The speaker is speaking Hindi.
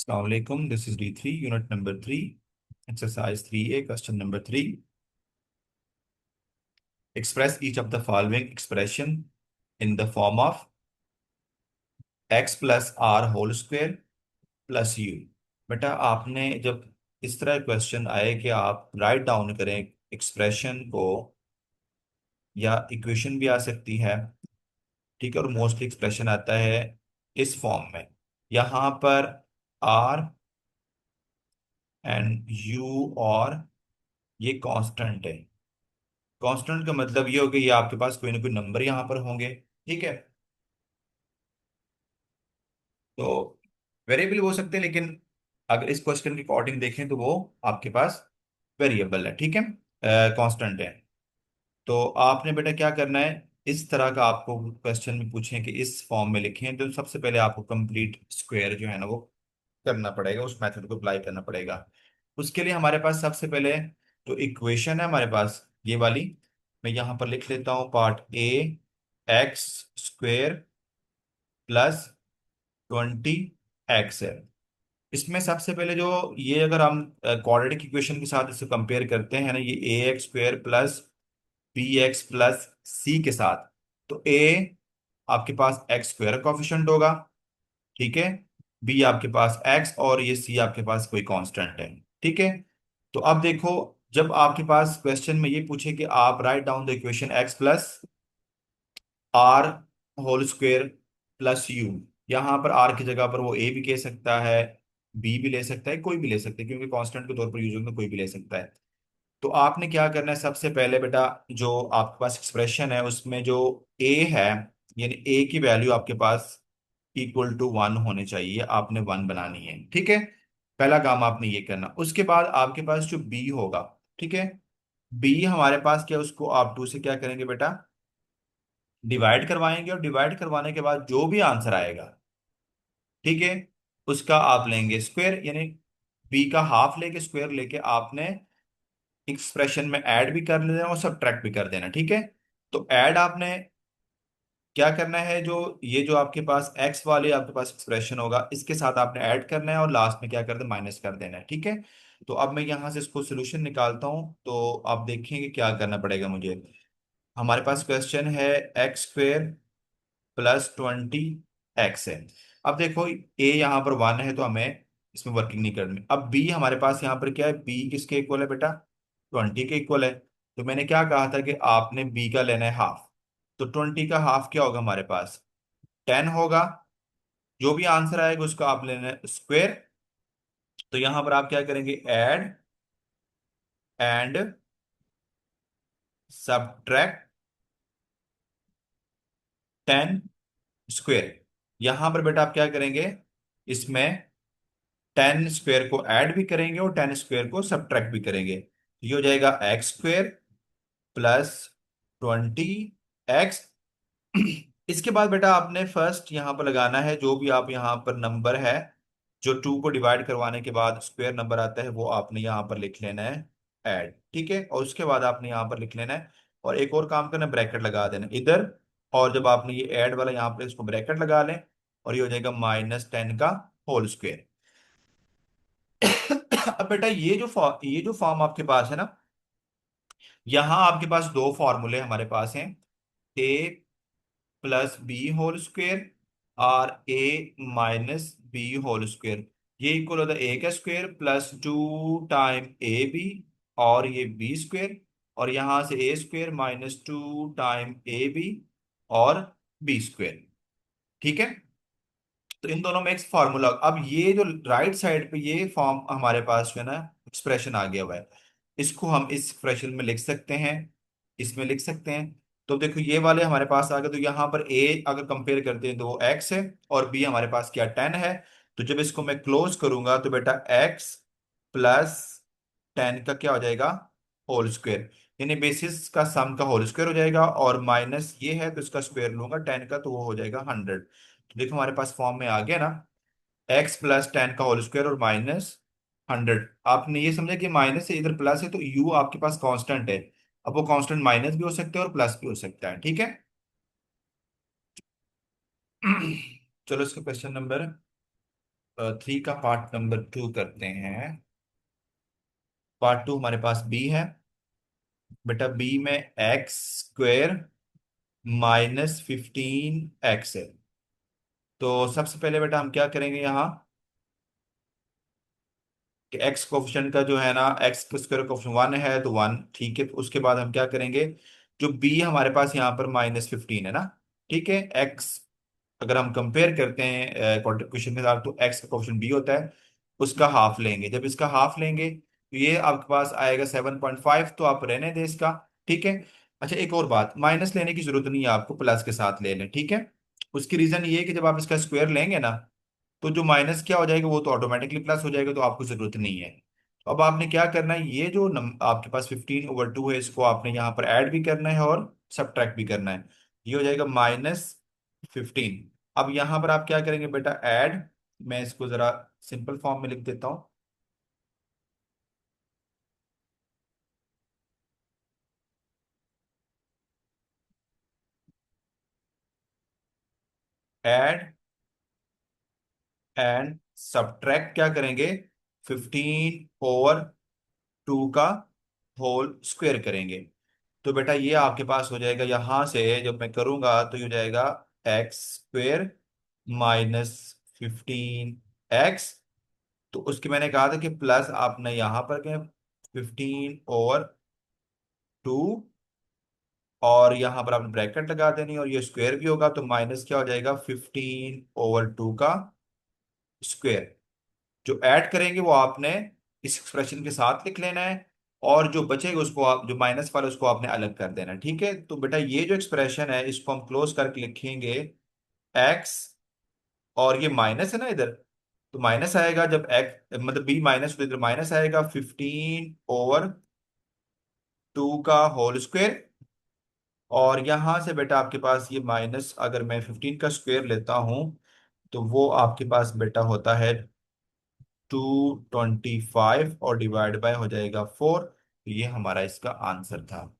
Assalamualaikum. This is D3, unit number 3, exercise 3A, question number 3. Express each of the following expression in the form of x plus r whole square plus u. बेटा आपने जब इस तरह क्वेश्चन आए कि आप राइट डाउन करें एक्सप्रेशन को, या इक्वेशन भी आ सकती है, ठीक है, और मोस्टली एक्सप्रेशन आता है इस फॉर्म में। यहाँ पर r एंड u और ये कांस्टेंट है। कांस्टेंट का मतलब ये हो कि ये आपके पास कोई ना कोई नंबर यहाँ पर होंगे, ठीक है। तो वेरिएबल हो सकते हैं, लेकिन अगर इस क्वेश्चन के अकॉर्डिंग देखें तो वो आपके पास वेरिएबल है, ठीक है, कांस्टेंट है। तो आपने बेटा क्या करना है, इस तरह का आपको क्वेश्चन में पूछें कि इस फॉर्म में लिखें, तो सबसे पहले आपको कंप्लीट स्क्वायर जो है ना वो करना पड़ेगा, उस मेथड को अप्लाई करना पड़ेगा। उसके लिए हमारे पास सबसे पहले जो इक्वेशन है हमारे पास ये वाली, मैं यहाँ पर लिख लेता हूँ part A, x square plus 20 x है। इसमें सबसे पहले जो ये अगर हम क्वाड्रेटिक इक्वेशन के साथ इसे कंपेयर करते हैं ना, ये a x square plus b x plus c के साथ, तो ए आपके पास एक्स स्क्वेयर कोफिशिएंट होगा, ठीक है, बी आपके पास एक्स, और ये सी आपके पास कोई कांस्टेंट है, ठीक है। तो अब देखो, जब आपके पास क्वेश्चन में ये पूछे कि आप write down the equation x plus r whole square plus u, यहाँ पर आर की जगह पर वो ए भी कह सकता है, बी भी ले सकता है, कोई भी ले सकता है, क्योंकि कांस्टेंट के तौर पर यूज होगा कोई भी ले सकता है। तो आपने क्या करना है, सबसे पहले बेटा जो आपके पास एक्सप्रेशन है उसमें जो ए है, यानी ए की वैल्यू आपके पास इक्वल टू 1 होने चाहिए, आपने 1 बनानी है, ठीक है। पहला काम आपने ये करना, उसके बाद आपके पास जो बी होगा, ठीक है, बी हमारे पास क्या, उसको आप 2 से क्या करेंगे बेटा, डिवाइड करवाएंगे, और डिवाइड करवाने के बाद जो भी आंसर आएगा, ठीक है, उसका आप लेंगे स्क्वायर, यानी बी का हाफ लेके स्क्वायर लेके आपने एक्सप्रेशन में ऐड भी कर लेना और सब्ट्रैक्ट भी कर देना, ठीक है। तो ऐड आपने क्या करना है, जो ये जो आपके पास एक्स वाले आपके पास एक्सप्रेशन होगा इसके साथ आपने ऐड करना है, और लास्ट में क्या कर देना, माइनस कर देना है, ठीक है। तो अब मैं यहां से इसको सोल्यूशन निकालता हूं, तो आप देखेंगे क्या करना पड़ेगा मुझे। हमारे पास क्वेश्चन है एक्स स्क्वेयर प्लस 20 एक्स है। अब देखो ए यहाँ पर 1 है तो हमें इसमें वर्किंग नहीं करनी। अब बी हमारे पास यहाँ पर क्या है, बी किसके इक्वल है बेटा, 20 के इक्वल है। तो मैंने क्या कहा था कि आपने बी का लेना है हाफ, तो 20 का हाफ क्या होगा हमारे पास, 10 होगा। जो भी आंसर आएगा उसका आप लेना है स्क्वायर। तो यहां पर आप क्या करेंगे, ऐड एंड सब्ट्रैक्ट 10 स्क्वायर। यहां पर बेटा आप क्या करेंगे, इसमें 10 स्क्वायर को ऐड भी करेंगे और 10 स्क्वायर को सब्ट्रैक्ट भी करेंगे, तो ये हो जाएगा एक्स स्क्वायर प्लस 20 एक्स। इसके बाद बेटा आपने फर्स्ट यहां पर लगाना है, जो भी आप यहां पर नंबर है, जो 2 को डिवाइड करवाने के बाद स्क्वायर नंबर आता है वो आपने यहां पर लिख लेना है ऐड, ठीक है, और उसके बाद आपने यहां पर लिख लेना है, और एक और काम करना, ब्रैकेट लगा देना इधर, और जब आपने ये ऐड वाला यहां पर इसको ब्रैकेट लगा लें, और ये हो जाएगा -10 का होल स्क्वायर। अब बेटा ये जो फॉर्म आपके पास है ना, यहाँ आपके पास दो फॉर्मूले हमारे पास हैं, A plus B whole square और A minus B whole square. ये इक्वल होता है ए का square plus 2 time A B, और ये बी स्क्वेयर, और यहां से A square -2 time A B और बी स्क्वेयर, ठीक है। तो इन दोनों में एक फार्मूला, अब ये जो राइट साइड पे ये फॉर्म हमारे पास जो है ना एक्सप्रेशन आ गया हुआ है, इसको हम इस एक्सप्रेशन में लिख सकते हैं, इसमें लिख सकते हैं। तो देखो ये वाले हमारे पास आ गए, तो यहाँ पर ए अगर कंपेयर करते हैं तो वो एक्स है, और बी हमारे पास क्या 10 है। तो जब इसको मैं क्लोज करूंगा तो बेटा एक्स प्लस 10 का क्या हो जाएगा, होल स्क्वायर, यानी बेसिस का सम का होल स्क्वायर हो जाएगा, और माइनस ये है तो इसका स्क्वायर लूंगा 10 का, तो वो हो जाएगा 100। तो देखो हमारे पास फॉर्म में आ गया ना, एक्स प्लस 10 का होल स्क्वायर और -100। आपने ये समझा कि माइनस है इधर प्लस है, तो यू आपके पास कांस्टेंट है। अब वो कांस्टेंट माइनस भी हो सकता है और प्लस भी हो सकता है, ठीक है। चलो इसका क्वेश्चन नंबर 3 का पार्ट नंबर 2 करते हैं। पार्ट 2 हमारे पास बी है। बेटा बी में एक्स स्क्वेयर -15 एक्स है। तो सबसे पहले बेटा हम क्या करेंगे यहाँ कि एक्स कोफिशिएंट का जो है ना, एक्स स्क्वायर कोफिशिएंट 1 है तो 1, ठीक है। उसके बाद हम क्या करेंगे, जो बी हमारे पास यहाँ पर -15 है ना, ठीक है। एक्स अगर हम कंपेयर करते हैं क्वेश्चन के साथ, तो एक्स का कोफिशिएंट बी होता है, उसका हाफ लेंगे। जब इसका हाफ लेंगे तो ये आपके पास आएगा 7.5, तो आप रहने दें इसका, ठीक है। अच्छा एक और बात, माइनस लेने की जरूरत नहीं है आपको, प्लस के साथ ले लें, ठीक है। उसकी रीजन ये है कि जब आप इसका स्क्वायर लेंगे ना, तो जो माइनस क्या हो जाएगा वो तो ऑटोमेटिकली प्लस हो जाएगा, तो आपको जरूरत नहीं है। तो अब आपने क्या करना है, ये जो आपके पास 15/2 है, इसको आपने यहाँ पर ऐड भी करना है और सब्ट्रैक्ट भी करना है। ये हो जाएगा -15। अब यहाँ पर आप क्या करेंगे बेटा, ऐड। मैं इसको जरा सिंपल फॉर्म में लिख देता हूँ। ऐड एंड सब्ट्रैक्ट क्या करेंगे, 15/2 का होल स्क्वायर करेंगे। तो बेटा ये आपके पास हो जाएगा, यहां से जब मैं करूंगा तो ये हो जाएगा x² -15x। तो उसकी मैंने कहा था कि प्लस आपने यहां पर क्या, 15/2, और यहां पर आपने ब्रैकेट लगा देनी, और ये स्क्वायर भी होगा, तो माइनस क्या हो जाएगा, 15/2 का स्क्वायर। जो ऐड करेंगे वो आपने इस एक्सप्रेशन के साथ लिख लेना है, और जो बचेगा उसको आप, जो माइनस वाला उसको आपने अलग कर देना है, ठीक है। तो बेटा ये जो एक्सप्रेशन है इसको हम क्लोज करके लिखेंगे, एक्स, और ये माइनस है ना इधर, तो माइनस आएगा जब एक्स मतलब बी माइनस, तो इधर माइनस आएगा 15/2 का होल स्क्वायर। और यहां से बेटा आपके पास ये माइनस, अगर मैं 15 का स्क्वायर लेता हूं तो वो आपके पास बेटा होता है 225, और डिवाइड बाय हो जाएगा 4। तो ये हमारा इसका आंसर था।